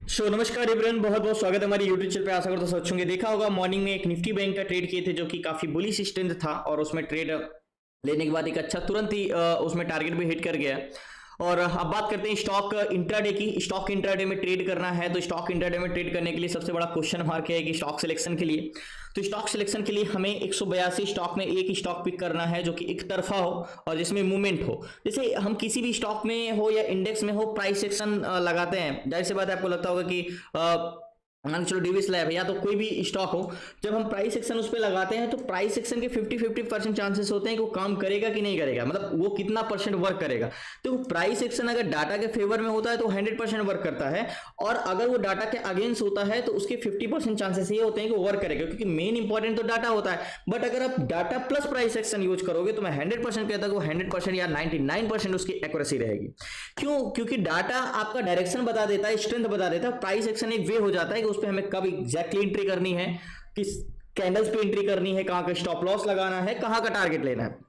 नमस्कार एवरीवन, बहुत बहुत स्वागत है हमारे यूट्यूब चैनल पे। आशा करता हूं अच्छे होंगे। देखा होगा मॉर्निंग में एक निफ्टी बैंक का ट्रेड किए थे जो कि काफी बुलिश स्ट्रेंथ था और उसमें ट्रेड लेने के बाद एक अच्छा तुरंत ही उसमें टारगेट भी हिट कर गया। और अब बात करते हैं स्टॉक इंट्राडे की। स्टॉक इंट्राडे में ट्रेड करना है तो स्टॉक इंट्राडे में ट्रेड करने के लिए सबसे बड़ा क्वेश्चन मार्क है कि स्टॉक सिलेक्शन के लिए। तो स्टॉक सिलेक्शन के लिए हमें 182 स्टॉक में एक स्टॉक पिक करना है जो कि एक तरफा हो और जिसमें मूवमेंट हो। जैसे हम किसी भी स्टॉक में हो या इंडेक्स में हो प्राइस सेक्शन लगाते हैं, जाहिर सी बात है आपको लगता होगा कि मान चलो डीवी स्लैब है या तो कोई भी स्टॉक हो, जब हम प्राइस सेक्शन उस पर लगाते हैं तो प्राइस सेक्शन के 50-50% चांसेस होते हैं कि वो काम करेगा कि नहीं करेगा, मतलब वो कितना परसेंट वर्क करेगा। तो प्राइस सेक्शन अगर डाटा के फेवर में होता है तो 100% वर्क करता है, और अगर वो डाटा के अगेंस्ट होता है तो उसके 50% चांसेस ये होते हैं कि वो वर्क करेगा, क्योंकि मेन इंपॉर्टेंट तो डाटा होता है। बट अगर आप data plus price section use करोगे तो मैं 100% कहता हूँ 100% या 99% उसकी एक्यूरेसी रहेगी। क्यों? क्योंकि डाटा आपका डायरेक्शन बता देता है, स्ट्रेंथ बता देता है। प्राइस सेक्शन एक वे हो जाता है उस पर हमें कब एग्जैक्टली एंट्री करनी है, किस कैंडल्स पे एंट्री करनी है, कहां का स्टॉप लॉस लगाना है, कहां का टारगेट लेना है।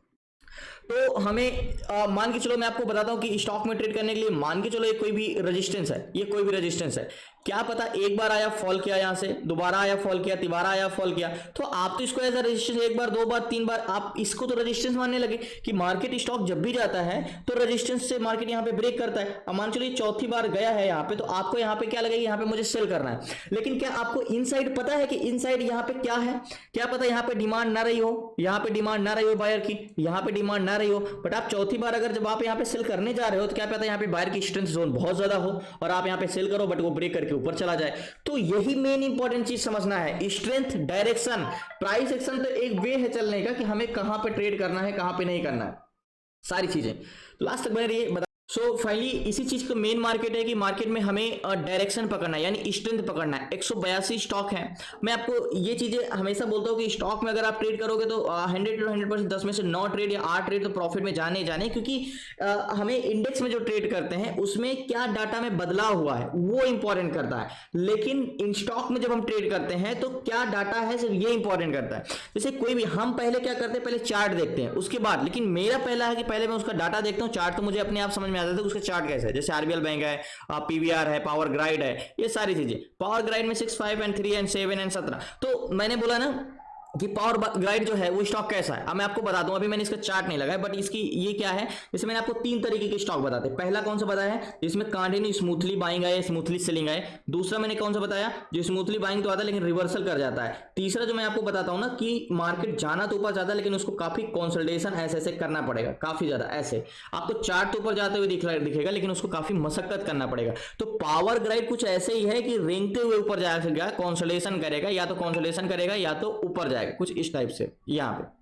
तो हमें मान के चलो, मैं आपको बताता हूं कि स्टॉक में ट्रेड करने के लिए मान के चलो ये कोई भी रेजिस्टेंस है, ये कोई भी रेजिस्टेंस है, क्या पता एक बार आया फॉल किया, यहां से दोबारा आया फॉल किया, तिबारा आया फॉल किया, तो आप तो इसको एज अ रेजिस्टेंस एक बार, दो बार, तीन बार आप इसको तो रेजिस्टेंस मानने लगे कि मार्केट स्टॉक जब भी जाता है तो रेजिस्टेंस से मार्केट यहां पे ब्रेक करता है। अब मान चलो ये चौथी बार गया है यहां पे, तो आपको यहां पे क्या लगेगा, यहां पे मुझे सेल करना है। लेकिन क्या आपको इनसाइड पता है कि इनसाइड यहां पे क्या है? क्या पता यहां पे डिमांड ना रही हो, यहां पे डिमांड ना रही हो बायर की, यहां पे डिमांड ना रही हो, बट आप चौथी बार अगर जब आप यहां पे सेल करने जा रहे हो तो क्या पता यहां पे बायर की स्ट्रेंथ जोन बहुत ज्यादा हो और आप यहां पे सेल करो बट वो ब्रेक करके ऊपर चला जाए। तो यही मेन इंपॉर्टेंट चीज समझना है, स्ट्रेंथ, डायरेक्शन, प्राइस एक्शन। तो एक वे है चलने का कि हमें कहां पे ट्रेड करना है, कहां पे नहीं करना है, सारी चीजें। लास्ट तक बने रहिए। सो फाइनली इसी चीज का मेन मार्केट है कि मार्केट में हमें डायरेक्शन पकड़ना है, यानी स्ट्रेंथ पकड़ना है। 182 स्टॉक है। मैं आपको ये चीजें हमेशा बोलता हूं कि स्टॉक में अगर आप ट्रेड करोगे तो 100% 10 में से 9 ट्रेड या 8 ट्रेड तो प्रॉफिट में जाने जाने, क्योंकि हमें इंडेक्स में जो ट्रेड करते हैं उसमें क्या डाटा में बदलाव हुआ है वो इंपॉर्टेंट करता है, लेकिन इन स्टॉक में जब हम ट्रेड करते हैं तो क्या डाटा है सिर्फ ये इंपॉर्टेंट करता है। जैसे कोई भी, हम पहले क्या करते हैं, पहले चार्ट देखते हैं उसके बाद, लेकिन मेरा पहला है कि पहले मैं उसका डाटा देखता हूं। चार्ट तो मुझे अपने आप समझ में आता है उसका चार्ट कैसा है, जैसे आरबीएल बैंक है, पीवीआर है, पावर ग्राइड है, ये सारी चीजें। पावर ग्राइड में 6, 5 एंड 3 एंड 7 एंड 17। तो मैंने बोला ना कि पावर ग्राइड जो है वो स्टॉक कैसा है। अब मैं आपको बता दूं, अभी मैंने इसका चार्ट नहीं लगाया, बट इसकी ये क्या है, जैसे मैंने आपको 3 तरीके के स्टॉक बताते हैं। पहला कौन सा बताया है, जिसमें कंटिन्यू स्मूथली बाइंग आए, स्मूथली सेलिंग आए। दूसरा मैंने कौन सा बताया, जो स्मूथली बाइंग तो आता है लेकिन रिवर्सल कर जाता है। तीसरा जो मैं आपको बताता हूं ना कि मार्केट जाना तो ऊपर जाता है लेकिन उसको काफी कंसोलिडेशन ऐसे ऐसे करना पड़ेगा, काफी ज्यादा ऐसे। आपको चार्ट तो ऊपर जाते हुए दिखेगा लेकिन उसको काफी मशक्कत करना पड़ेगा। तो पावर ग्राइड कुछ ऐसे ही है कि रेंगते हुए ऊपर जाएगा, कंसोलिडेशन करेगा, या तो कंसोलिडेशन करेगा या तो ऊपर जाएगा, कुछ इस टाइप से। यहां पे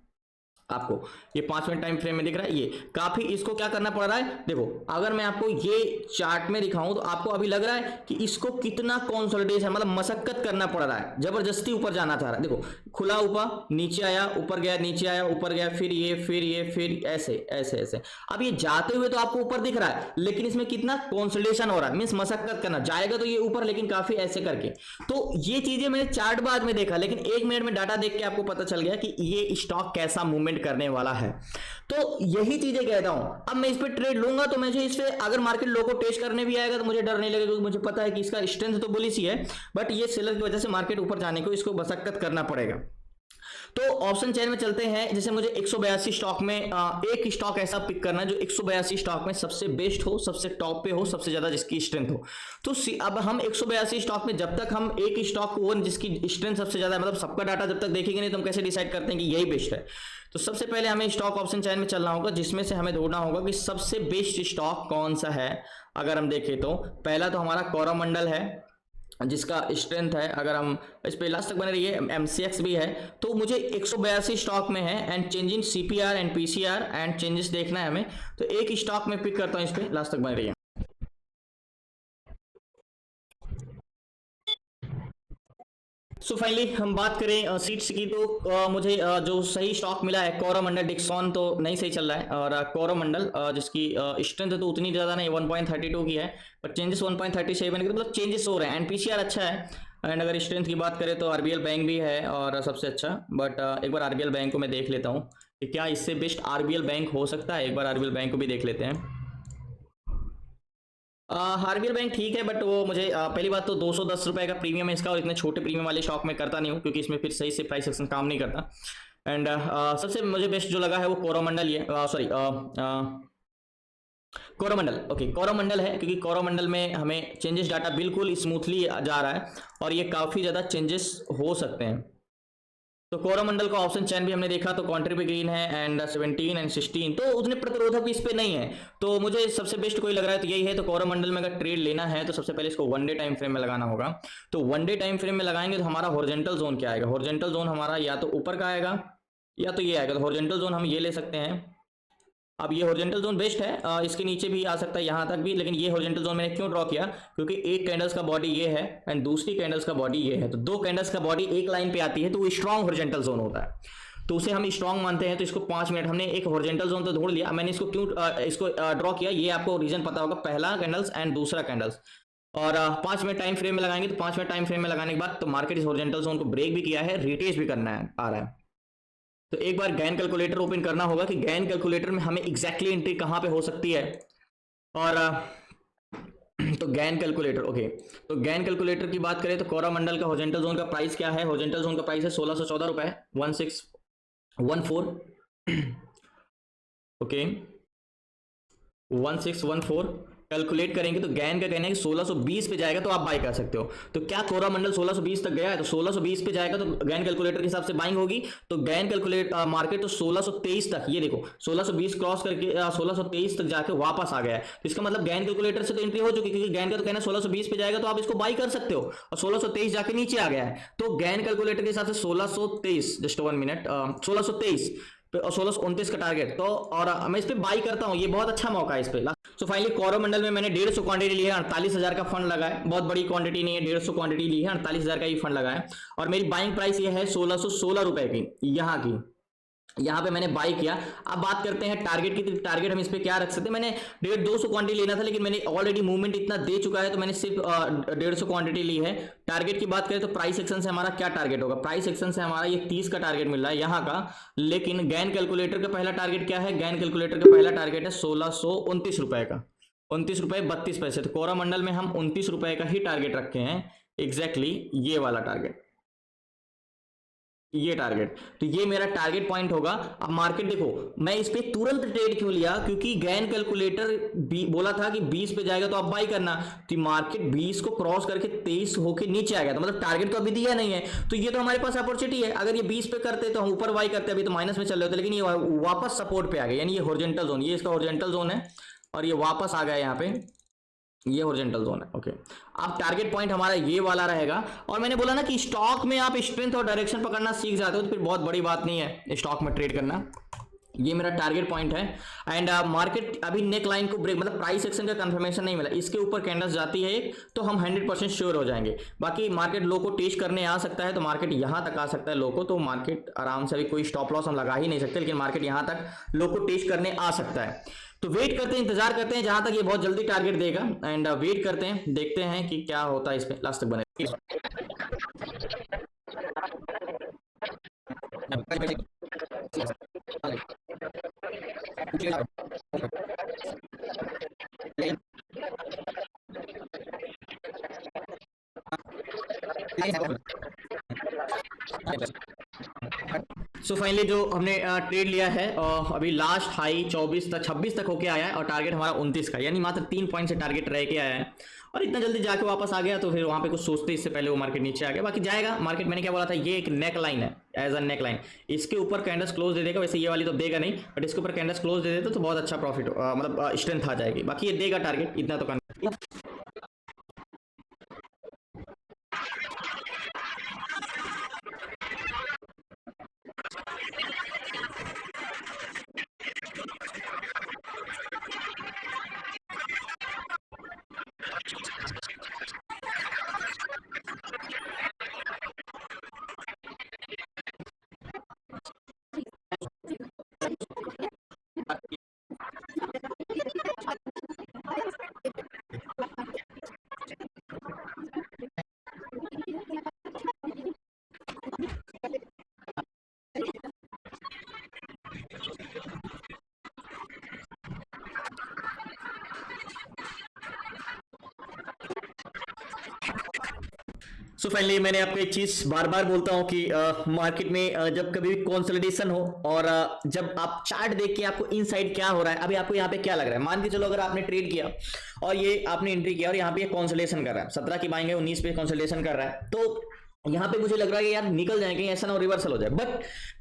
आपको ये 5 मिनट टाइम फ्रेम में दिख रहा है, ये काफी इसको क्या करना पड़ रहा है। देखो अगर मैं आपको ये चार्ट में दिखाऊं तो आपको अभी लग रहा है कि इसको कितना कंसोलिडेशन, मतलब मशक्कत करना पड़ रहा है, जबरदस्ती ऊपर जाना चाह रहा है। देखो खुला ऊपर, नीचे आया, ऊपर गया, नीचे आया, ऊपर गया, फिर ये, फिर ये, फिर ऐसे ऐसे ऐसे। अब ये जाते हुए तो आपको ऊपर दिख रहा है लेकिन इसमें कितना कंसोलिडेशन हो रहा है, मींस मशक्कत करना, जाएगा तो ये ऊपर लेकिन काफी ऐसे करके। तो ये चीजें मैंने चार्ट बाद में देखा, लेकिन 1 मिनट में डाटा देख के आपको पता चल गया कि ये स्टॉक कैसा मूवमेंट करने वाला है। तो यही चीजें कहता हूं, अब मैं इस पे ट्रेड लूंगा तो मुझे इस पे अगर मार्केट लो को टेस्ट करने भी आएगा तो मुझे डर नहीं लगेगा, क्योंकि मुझे पता है कि इसका स्ट्रेंथ तो बुलिश ही है, बट ये सेलर की वजह से मार्केट ऊपर जाने को इसको मशक्कत करना पड़ेगा। तो ऑप्शन चेन में चलते हैं। जैसे मुझे 182 स्टॉक में एक स्टॉक ऐसा पिक करना है जो 182 स्टॉक में सबसे बेस्ट हो, सबसे टॉप पे हो, सबसे ज्यादा जिसकी स्ट्रेंथ हो। तो अब हम 182 स्टॉक में जब तक हम एक स्टॉक को जिसकी स्ट्रेंथ सबसे ज्यादा, मतलब सबका डाटा जब तक देखेंगे नहीं तो हम कैसे डिसाइड करते हैं कि यही बेस्ट है। तो सबसे पहले हमें स्टॉक ऑप्शन चैन में चलना होगा, जिसमें से हमें ढूंढना होगा कि सबसे बेस्ट स्टॉक कौन सा है। अगर हम देखें तो पहला तो हमारा कोरोमंडल है, जिसका स्ट्रेंथ है, अगर हम इस पे लास्ट तक बने रहिए, एमसीएक्स भी है। तो मुझे 182 स्टॉक में है and change in CPR and PCR and changes देखना है हमें। तो एक स्टॉक में पिक करता हूं, इस पे लास्ट तक बने रहिए। सो फाइनली हम बात करें सीट्स की तो मुझे जो सही स्टॉक मिला है कोरोमंडल। डिक्सॉन तो नहीं सही चल रहा है, और कोरोमंडल जिसकी स्ट्रेंथ तो उतनी ज़्यादा नहीं, 1.32 की है, बट चेंजेस 1.37 के, मतलब चेंजेस हो रहे हैं। एनपीसीआर अच्छा है, एंड अगर स्ट्रेंथ की बात करें तो आरबीएल बैंक भी है और सबसे अच्छा। बट एक बार आरबीएल बैंक को मैं देख लेता हूँ कि क्या इससे बेस्ट आरबीएल बैंक हो सकता है। एक बार आरबीएल बैंक को भी देख लेते हैं। हार्बियर बैंक ठीक है, बट वो मुझे पहली बात तो 210 रुपए का प्रीमियम है इसका, और इतने छोटे प्रीमियम वाले शॉक में करता नहीं हूँ, क्योंकि इसमें फिर सही से प्राइस एक्शन काम नहीं करता। एंड सबसे मुझे बेस्ट जो लगा है वो कोरोमंडल ही है, सॉरी कोरोमंडल। ओके, कोरोमंडल है, क्योंकि कोरोमंडल में हमें चेंजेस डाटा बिल्कुल स्मूथली जा रहा है, और ये काफ़ी ज़्यादा चेंजेस हो सकते हैं। तो कोरोमंडल का ऑप्शन चैन भी हमने देखा, तो काउंटर पे ग्रीन है, एंड 17 एंड 16, तो उतने प्रतिरोधक भी इस पे नहीं है। तो मुझे सबसे बेस्ट कोई लग रहा है तो यही है। तो कोरोमंडल में अगर ट्रेड लेना है तो सबसे पहले इसको वन डे टाइम फ्रेम में लगाना होगा। तो वन डे टाइम फ्रेम में लगाएंगे तो हमारा हॉरिजॉन्टल जोन क्या आएगा, हॉरिजॉन्टल जोन हमारा या तो ऊपर का आएगा या तो ये आएगा। तो हॉरिजॉन्टल जोन हम ये ले सकते हैं। अब ये हॉरिजॉन्टल जोन बेस्ट है, इसके नीचे भी आ सकता है, यहाँ तक भी, लेकिन ये हॉरिजॉन्टल जोन मैंने क्यों ड्रॉ किया, क्योंकि एक कैंडल्स का बॉडी ये है एंड दूसरी कैंडल्स का बॉडी ये है। तो दो कैंडल्स का बॉडी एक लाइन पे आती है तो वो स्ट्रॉन्ग हॉरिजॉन्टल जोन होता है, तो उसे हम स्ट्रॉन्ग मानते हैं। तो इसको 5 मिनट हमने एक हॉरिजॉन्टल जोन तो ढूंढ लिया। मैंने इसको क्यों इसको ड्रॉ किया, ये आपको रीजन पता होगा, पहला कैंडल्स एंड दूसरा कैंडल्स, और 5 मिनट टाइम फ्रेम में लगाएंगे। तो 5 मिनट टाइम फ्रेम में लगाने के बाद तो मार्केट इस हॉरिजॉन्टल जोन को ब्रेक भी किया है, रिटेस्ट भी करना है आ रहा है। तो एक बार गैन कैलकुलेटर ओपन करना होगा कि गैन कैलकुलेटर में हमें एग्जैक्टली एंट्री कहाँ पे हो सकती है। और तो गैन कैलकुलेटर, ओके, तो गैन कैलकुलेटर की बात करें तो कोरोमंडल का हॉरिजॉन्टल जोन का प्राइस क्या है, हॉरिजॉन्टल जोन का प्राइस है 1614 रुपए, 1614, ओके, 1614 कैलकुलेट करेंगे तो गैन का कहना है कि 1620 पे जाएगा तो आप बाई कर सकते हो। तो क्या कोरोमंडल 1620 तक गया है, तो 1620 पे जाएगा तो गैन कैलकुलेटर के हिसाब से बाइंग होगी। तो गैन कैलकुलेट मार्केट तो 1623 तक, ये देखो 1620 क्रॉस करके 1623 तक जाके वापस आ गया है। तो इसका मतलब गैन कैलकुलेटर से तो एंट्री हो चुकी, क्योंकि गैन का तो कहना है 1620 पे जाएगा तो आप इसको बाई कर सकते हो, और 1623 जाके नीचे आ गया है। तो गैन कैलकुलेटर के हिसाब से 1623, जस्ट 1 मिनट, 1623 और 1629 का टारगेट। तो और मैं इस पे बाई करता हूँ, ये बहुत अच्छा मौका है इस पे। सो फाइनली कोरोमंडल में मैंने 150 क्वांटिटी ली है, 48,000 का फंड लगा है, बहुत बड़ी क्वांटिटी नहीं है, 150 क्वांटिटी ली है, 48,000 का ही फंड लगा है, और मेरी बाइंग प्राइस ये है 1616 रुपए की, यहाँ पे मैंने बाई किया। अब बात करते हैं टारगेट की, टारगेट हम इस पे क्या रख सकते हैं। मैंने 250 क्वांटिटी लेना था, लेकिन मैंने ऑलरेडी मूवमेंट इतना दे चुका है तो मैंने सिर्फ 150 क्वांटिटी ली है। टारगेट की बात करें तो प्राइस सेक्शन से हमारा क्या टारगेट होगा, प्राइस सेक्शन से हमारा ये 30 का टारगेट मिल रहा है यहाँ का, लेकिन गैन कैलकुलेटर का पहला टारगेट क्या है, गैन कैलकुलेटर का पहला टारगेट है 1629 रुपए का, 29 रुपए 32 पैसे। तो कोरोमंडल में हम 29 रुपए का ही टारगेट रखे हैं, एग्जैक्टली ये वाला टारगेट, ये टारगेट। तो ये मेरा टारगेट पॉइंट होगा। अब मार्केट देखो, मैं इस पे तुरंत ट्रेड क्यों लिया, क्योंकि गैन कैलकुलेटर बोला था कि 20 पे जाएगा तो आप बाई करना। तो मार्केट 20 को क्रॉस करके 23 होके नीचे आ गया, तो मतलब टारगेट तो अभी दिया नहीं है, तो ये तो हमारे पास अपॉर्चुनिटी है। अगर ये 20 पे करते तो हम ऊपर बाई करते, अभी तो माइनस में चल रहे होते, लेकिन ये वापस सपोर्ट पे आ गया, यानी ये हॉरिजॉन्टल जोन, ये इसका हॉरिजॉन्टल जोन है, और ये वापस आ गया यहाँ पे, ये हॉरिजॉन्टल जोन है। ओके, अब टारगेट पॉइंट हमारा ये वाला रहेगा। और मैंने बोला ना कि स्टॉक में आप स्ट्रेंथ और डायरेक्शन पकड़ना सीख जाते हो तो फिर बहुत बड़ी बात नहीं है स्टॉक में ट्रेड करना। ये मेरा टारगेट पॉइंट है। एंड मार्केट अभी नेक लाइन को ब्रेक, मतलब प्राइस एक्शन का कंफर्मेशन नहीं मिला, इसके ऊपर कैंडल्स जाती है एक तो हम 100% श्योर हो जाएंगे। बाकी मार्केट लो को टेस्ट करने आ सकता है, तो मार्केट यहां तक आ सकता है लो को, तो मार्केट आराम से, अभी कोई स्टॉप लॉस हम लगा ही नहीं सकते, लेकिन मार्केट यहां तक लो को टेस्ट करने आ सकता है। तो वेट करते हैं, इंतजार करते हैं जहां तक ये बहुत जल्दी टारगेट देगा, एंड वेट करते हैं, देखते हैं कि क्या होता है इस पे, लास्ट तक बने। सो फाइनली जो हमने ट्रेड लिया है, अभी लास्ट हाई 24 तक 26 तक होके आया है, और टारगेट हमारा 29 का, यानी मात्र 3 पॉइंट से टारगेट रह के आया है, और इतना जल्दी जाके वापस आ गया। तो फिर वहां पे कुछ सोचते इससे पहले वो मार्केट नीचे आ गया। बाकी जाएगा मार्केट, मैंने क्या बोला था, ये एक नेक लाइन है, एज अ नेक लाइन, इसके ऊपर कैंडल्स क्लोज दे देगा, वैसे ये वाली तो देगा नहीं, बट इसके ऊपर कैंडल्स क्लोज दे देते तो बहुत अच्छा प्रॉफिट, मतलब स्ट्रेंथ आ जाएगी। बाकी ये देगा टारगेट, इतना तो सो फाइनली मैंने आपको एक चीज बार बार बोलता हूं कि मार्केट में जब कभी भी कंसोलिडेशन हो और जब आप चार्ट देख के आपको इनसाइड क्या हो रहा है, अभी आपको यहाँ पे क्या लग रहा है, मान के चलो अगर आपने ट्रेड किया और ये आपने एंट्री किया और यहाँ पे कंसोलिडेशन कर रहा है, 17 की बाइंग है, 19 पे कंसोलिडेशन कर रहा है, तो यहाँ पे मुझे लग रहा है कि यार निकल जाएंगे, ऐसा ना हो रिवर्सल हो जाए। बट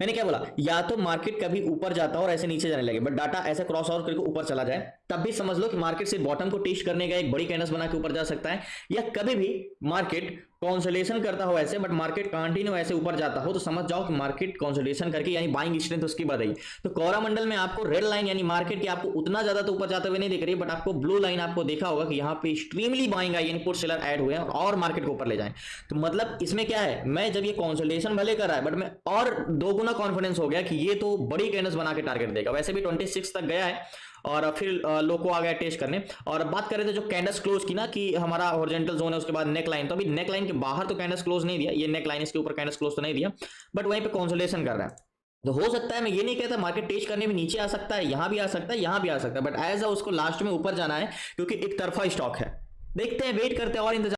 मैंने क्या बोला, या तो मार्केट कभी ऊपर जाता और ऐसे नीचे जाने लगे, बट डाटा ऐसे क्रॉस आउट करके ऊपर चला जाए, तब भी समझ लो कि मार्केट से बॉटम को टेस्ट करने का एक बड़ी कैंडल्स बना के ऊपर जा सकता है। या कभी भी मार्केट कंसोलिडेशन करता हो ऐसे, बट मार्केट कंटिन्यू ऐसे ऊपर जाता हो, तो समझ जाओ कि मार्केट कंसोलिडेशन करके यानी बाइंग स्ट्रेंथ उसकी बढ़ रही। तो कोरोमंडल में आपको रेड लाइन यानी मार्केट की आपको उतना ज्यादा तो ऊपर जाते हुए नहीं दिख रही, बट आपको ब्लू लाइन आपको देखा होगा कि यहाँ पे एक्सट्रीमली बाइंग आई यानी पुट सेलर ऐड हुए हैं और मार्केट को ऊपर ले जाए। तो मतलब इसमें क्या है, मैं जब ये कंसोलिडेशन भले कर रहा है, बट मैं और दो गुना कॉन्फिडेंस हो गया कि ये तो बड़ी कैंडल्स बना के टारगेट देगा। वैसे भी 26 तक गया है और फिर लो को आ गया टेस्ट करने। और बात करें तो जो कैंडल्स क्लोज की ना कि हमारा हॉरिजॉन्टल जोन है, उसके बाद नेक लाइन, तो अभी नेक लाइन के बाहर तो कैंडल्स क्लोज नहीं दिया, ये नेक लाइन इसके ऊपर कैंडल्स क्लोज तो नहीं दिया, बट वहीं पे कंसोलिडेशन कर रहा है। तो हो सकता है, मैं ये नहीं कहता मार्केट टेस्ट करने में नीचे आ सकता है, यहां भी आ सकता है, यहां भी आ सकता है, बट एज उसको लास्ट में ऊपर जाना है क्योंकि एक तरफा स्टॉक है। देखते हैं, वेट करते हैं और इंतजार।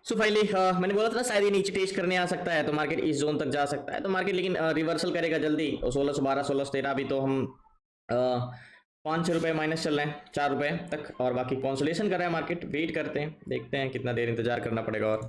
सो फाइनली मैंने बोला था ना शायद ये नीचे टेस्ट करने आ सकता है, तो मार्केट इस जोन तक जा सकता है, तो मार्केट लेकिन रिवर्सल करेगा जल्दी। 1612 1613 अभी तो हम 5 रुपए माइनस चल रहे हैं 4 रुपए तक, और बाकी कंसोलिडेशन कर रहा है मार्केट। वेट करते हैं, देखते हैं कितना देर इंतजार करना पड़ेगा। और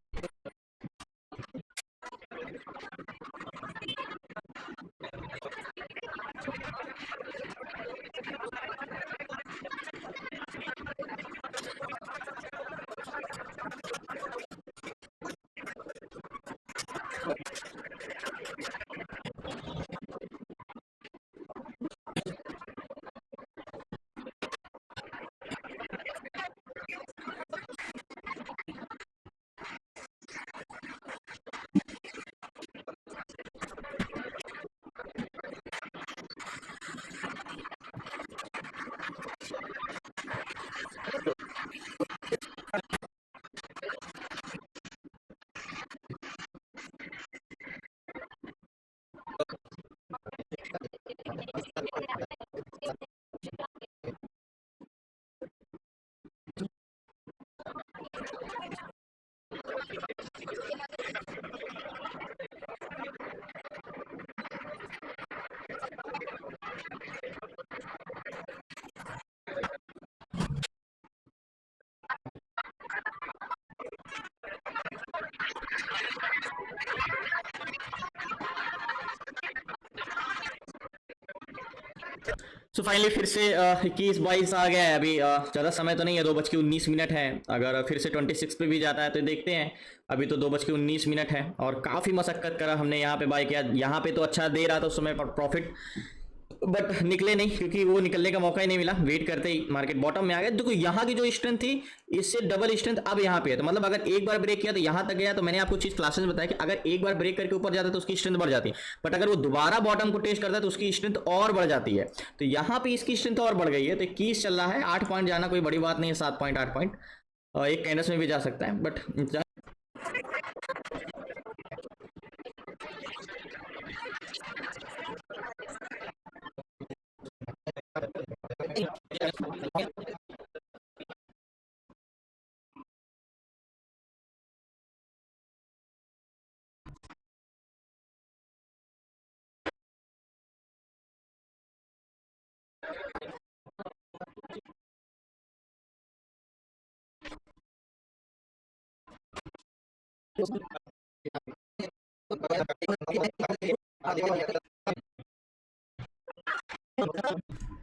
सो फाइनली फिर से 21-22 आ गया है। अभी ज़्यादा समय तो नहीं है, 2:19 है। अगर फिर से 26 पे भी जाता है तो देखते हैं। अभी तो 2:19 है और काफ़ी मशक्कत करा हमने यहाँ पे बाय किया। यहाँ पे तो अच्छा दे रहा था उस समय पर प्रॉफिट, बट निकले नहीं क्योंकि वो निकलने का मौका ही नहीं मिला। वेट करते ही मार्केट बॉटम में आ गया। देखो यहाँ की जो स्ट्रेंथ थी इससे डबल स्ट्रेंथ अब यहाँ पे है, तो मतलब अगर एक बार ब्रेक किया तो यहाँ तक गया। तो मैंने आपको चीज क्लासेस में बताया कि अगर एक बार ब्रेक करके ऊपर जाता है तो उसकी स्ट्रेंथ बढ़ जाती है, बट अगर वो दोबारा बॉटम को टेस्ट करता है तो उसकी स्ट्रेंथ और बढ़ जाती है। तो यहाँ पे इसकी स्ट्रेंथ और बढ़ गई है। तो 21 चल रहा है, 8 पॉइंट जाना कोई बड़ी बात नहीं है, 7 पॉइंट 8 पॉइंट एक कैंडल्स में भी जा सकता है, बट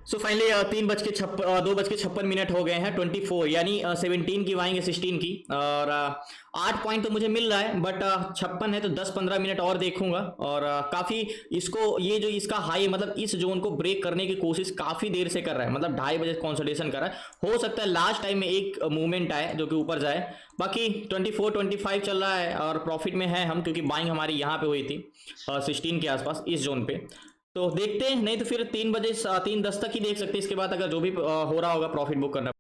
सो फाइनली 2:56 हो गए हैं, 24 यानी 17 की वाएंगे 16 की, और 8 पॉइंट तो मुझे मिल रहा है, बट 56 है तो 10-15 मिनट और देखूंगा। और काफ़ी इसको ये जो इसका हाई मतलब इस जोन को ब्रेक करने की कोशिश काफ़ी देर से कर रहा है, मतलब 2:30 बजे कंसोलिडेशन कर रहा है। हो सकता है लास्ट टाइम में एक मूवमेंट आए जो कि ऊपर जाए। बाकी 24-25 चल रहा है और प्रॉफिट में है हम, क्योंकि बाइंग हमारी यहाँ पे हुई थी 16 के आसपास इस जोन पे। तो देखते हैं, नहीं तो फिर 3 बजे 3:10 तक ही देख सकते हैं। इसके बाद अगर जो भी हो रहा होगा प्रॉफिट बुक करना।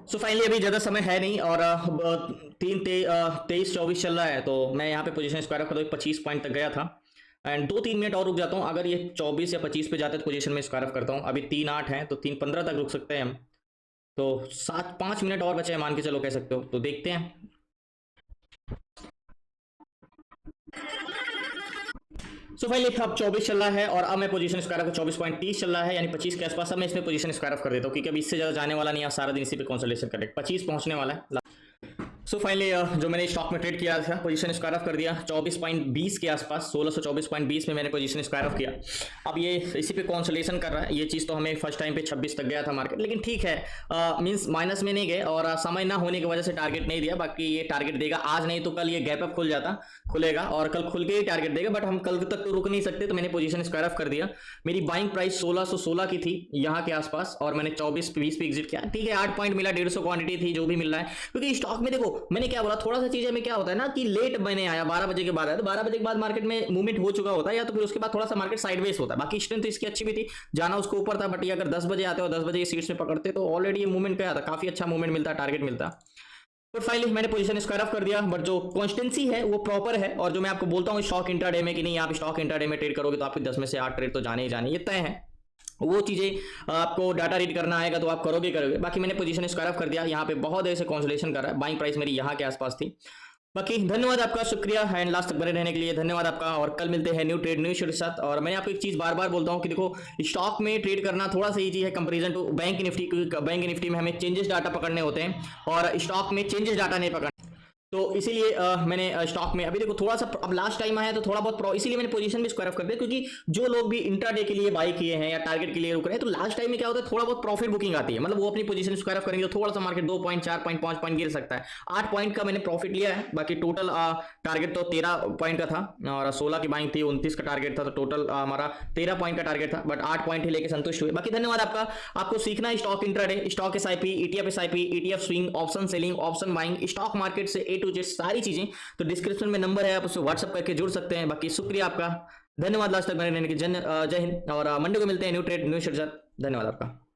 सो फाइनली अभी ज़्यादा समय है नहीं और 23-24 चल रहा है, तो मैं यहाँ पे पोजीशन स्क्वायर ऑफ करता हूँ, 25 पॉइंट तक गया था एंड 2-3 मिनट और रुक जाता हूँ। अगर ये 24 या 25 पे जाते तो पोजीशन में स्क्वायर ऑफ करता हूँ। अभी 3-8 है तो 3-15 तक रुक सकते हैं हम, तो 7-5 मिनट और बचे हैं मान के चलो, कह सकते हो। तो देखते हैं। सो फाइनली अब 24 चल रहा है और अब मैं पोजीशन स्क्वायर ऑफ 24.30 चल रहा है, यानी 25 के आसपास। अब मैं इसमें पोजीशन स्क्वायर ऑफ कर देता हूँ क्योंकि अभी इससे ज़्यादा जाने वाला नहीं है, सारा दिन इसी पे कॉन्संट्रेशन करें। 25 पहुंचने वाला है। सो फाइनली जो मैंने स्टॉक में ट्रेड किया था, पोजीशन स्क्वायर ऑफ कर दिया 24.20 के आसपास, 1624.20 में मैंने पोजीशन स्क्वायर ऑफ किया। अब ये इसी पे कॉन्सोलेशन कर रहा है। ये चीज़ तो हमें फर्स्ट टाइम पे 26 तक गया था मार्केट, लेकिन ठीक है, मींस माइनस में नहीं गए और समय ना होने की वजह से टारगेट नहीं दिया। बाकी ये टारगेट देगा आज नहीं तो कल, ये गैप अप खुलेगा और कल खुल के ही टारगेट देगा, बट हम कल तक तो रुक नहीं सकते, तो मैंने पोजीशन स्क्वायर ऑफ कर दिया। मेरी बाइंग प्राइस 1616 की थी यहाँ के आसपास और मैंने 24-20 पे एग्जिट किया। ठीक है, 8 पॉइंट मिला, 150 क्वांटिटी थी, जो भी मिल रहा है। क्योंकि स्टॉक में देखो मैंने क्या बोला, थोड़ा सा चीजें में क्या होता है ना कि लेट मैंने आया, 12 बजे के बाद आया, तो 12 बजे के बाद मार्केट में मूवमेंट हो चुका होता है, या तो फिर उसके बाद थोड़ा सा मार्केट साइडवेज होता है। बाकी स्ट्रेंथ तो इसकी अच्छी भी थी, जाना उसको ऊपर था, बट ये अगर 10 बजे आते हो, 10 बजे की सीट्स में पकड़ते तो ऑलरेडी ये मूवमेंट क्या था, काफी अच्छा मूवमेंट मिलता, टारगेट मिलता। तो फाइनली मैंने पोजीशन स्क्वायर ऑफ कर दिया, बट जो कॉन्स्टेंसी है वो प्रॉपर है। और जो मैं आपको बोलता हूँ स्टॉक इंट्राडे में कि नहीं, आप स्टॉक इंट्राडे में ट्रेड करोगे तो आपके 10 में से 8 ट्रेड तो जाने ही जाने, ये तय है। वो चीजें आपको डाटा रीड करना आएगा तो आप करोगे। बाकी मैंने पोजीशन स्क्वायर ऑफ कर दिया। यहाँ पे बहुत देर से कॉन्सोलेशन कर रहा है, बाइंग प्राइस मेरी यहाँ के आसपास थी। बाकी धन्यवाद आपका, शुक्रिया एंड लास्ट तक बने रहने के लिए धन्यवाद आपका। और कल मिलते हैं न्यू ट्रेड न्यू शेयर के साथ। और मैंने आपको एक चीज बार बार बोलता हूँ कि देखो, स्टॉक में ट्रेड करना थोड़ा सा ईजी है कंपैरिजन टू बैंक निफ्टी, क्योंकि बैंक निफ्टी में हमें चेंजेस डाटा पकड़ने होते हैं और स्टॉक में चेंजेस डाटा नहीं पकड़ना। तो इसीलिए मैंने स्टॉक में अभी देखो थोड़ा सा, अब लास्ट टाइम आया तो थोड़ा बहुत इसीलिए मैंने पोजीशन भी स्क्वायर ऑफ कर दिया, क्योंकि जो लोग भी इंट्राडे के लिए बाई किए हैं या टारगेट के लिए रुक रहे हैं, तो लास्ट टाइम में क्या होता है, थोड़ा बहुत प्रॉफिट बुकिंग आती है। मतलब वो अपनी पोजीशन स्क्वायर ऑफ करेंगे तो थोड़ा सा मार्केट 2 पॉइंट 4 पॉइंट 5 पॉइंट गिर सकता है। 8 पॉइंट का मैंने प्रॉफिट लिया है। बाकी टोटल टारगेट तो 13 पॉइंट का था और 16 की बाइंग थी, 29 का टारगेट था, तो टोटल हमारा 13 पॉइंट का टारगेट था, बट 8 पॉइंट ही लेके संतुष्ट हुए। बाकी धन्यवाद आपका। आपको सीखना है stock intraday, stock SIP, ETF SIP, ETF swing, option selling, option buying, stock market से A to Z सारी चीजें, तो डिस्क्रिप्शन में नंबर है, आप उससे व्हाट्सअप करके जुड़ सकते हैं। बाकी शुक्रिया आपका, धन्यवाद लास्ट तक बने रहने के। जय हिंद और मंडे को मिलते हैं न्यू ट्रेड न्यू शेयर। धन्यवाद आपका।